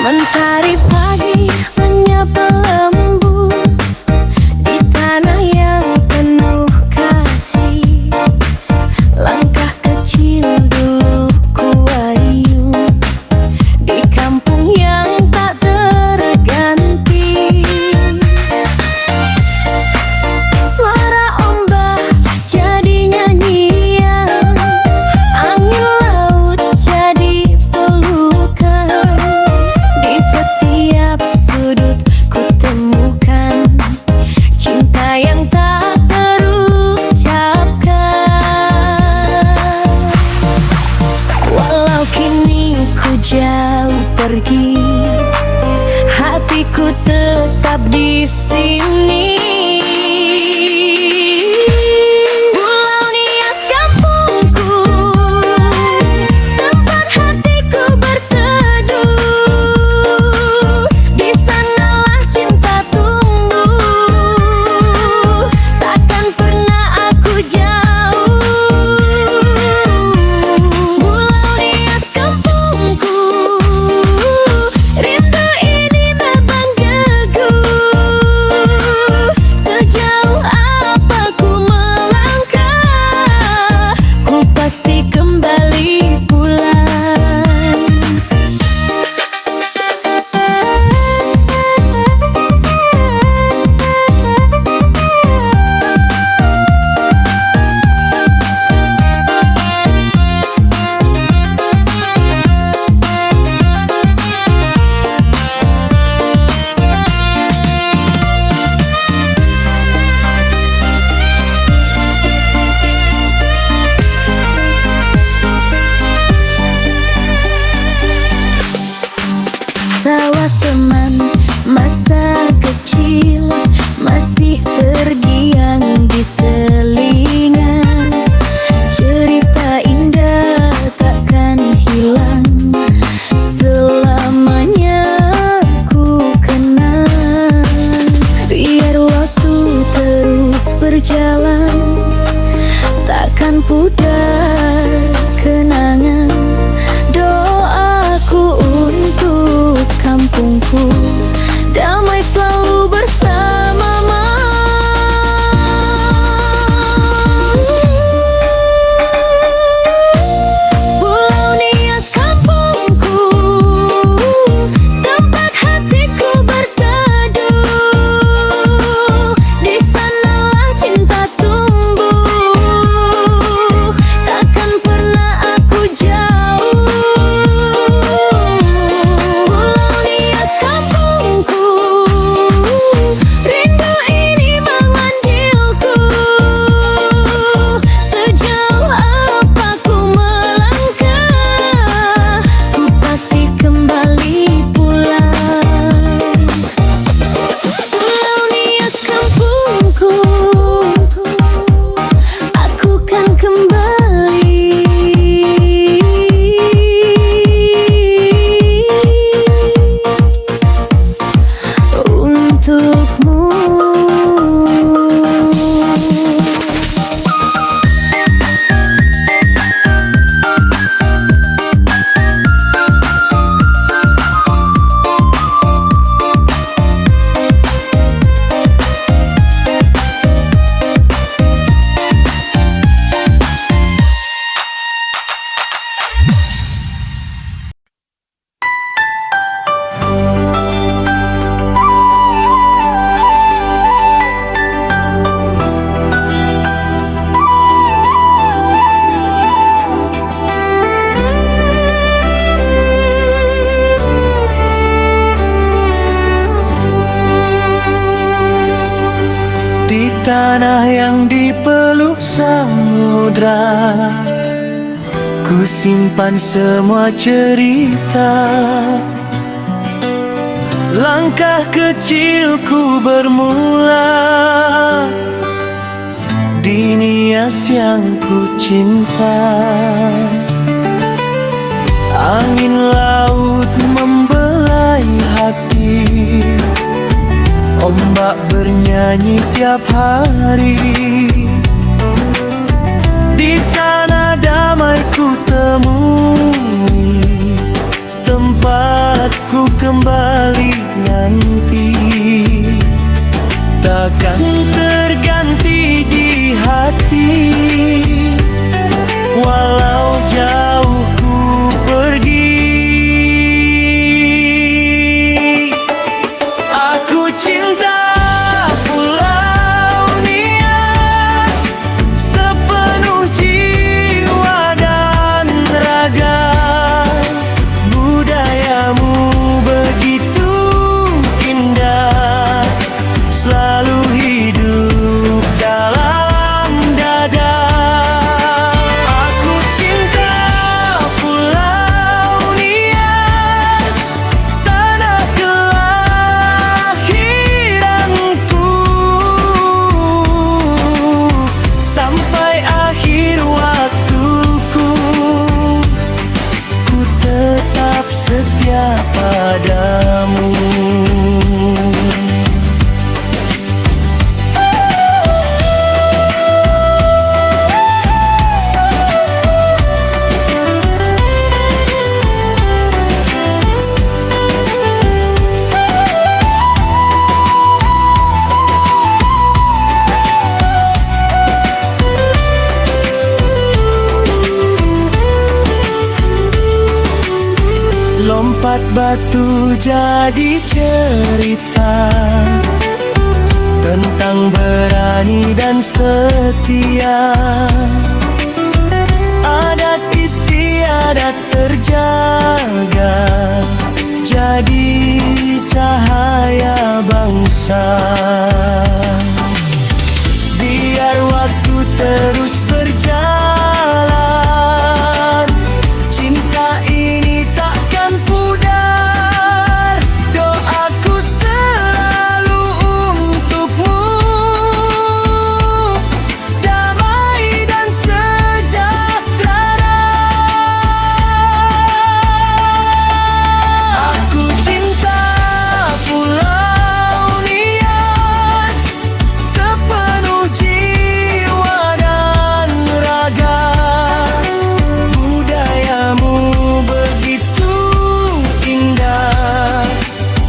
Mentari pagi menyapa lembut di tanah yang penuh kasih. Langkah kecil dulu kuayun di kampung yang tak terganti. Suara ombak jadi nyanyian, angin laut jadi pelukan. Di setiap sudut ku temukan cinta yang tak terucapkan. Walau kini ku jauh pergi, hatiku tetap di sini. Pulau Nias kampungku, tempat hatiku berteduh. Di sanalah cinta tumbuh, takkan pernah aku jauh. Pulau Nias kampungku, rindu ini membanggaku. Sejauh apa ku melangkah, ku pasti kembali pulang. Tawa teman masa kecil masih tergiang di telinga. Cerita indah takkan hilang, selamanya ku kenang. Biar waktu terus berjalan, takkan pudar kenangan. Doaku untuk kampungku damai selalu bersama. Pulau Nias kampungku, tempat hatiku berteduh. Di sanalah cinta tumbuh, takkan pernah aku jauh. Pulau Nias kampungku, rindu ini memanggilku. Sejauh apa ku melangkah, ku pasti kembali pulang. Pulau Nias kampungku, aku kan kembali untukmu. Di tanah yang dipeluk samudra, ku simpan semua cerita. Langkah kecilku bermula di Nias yang ku cinta. Angin laut membelai hati, ombak bernyanyi tiap hari. Di sana damai ku temui, tempatku kembali. Lompat batu jadi cerita tentang berani dan setia. Adat istiadat terjaga, jadi cahaya bangsa. Biar waktu terus berjalan, cinta ini takkan pudar. Doaku selalu untukmu, damai dan sejahtera. Aku cinta Pulau Nias sepenuh jiwa dan raga. Budayamu begitu indah,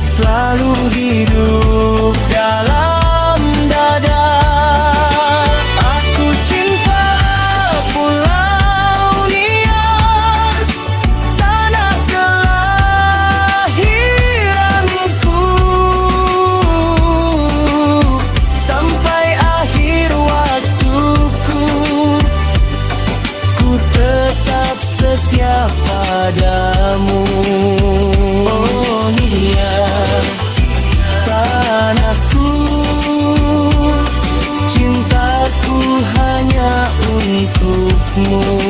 selalu hidup dalam dada. Aku cinta Pulau Nias, tanah kelahiranku. Sampai akhir waktuku, ku tetap setia padamu. Oh Nias, tanahku, cintaku hanya untukmu.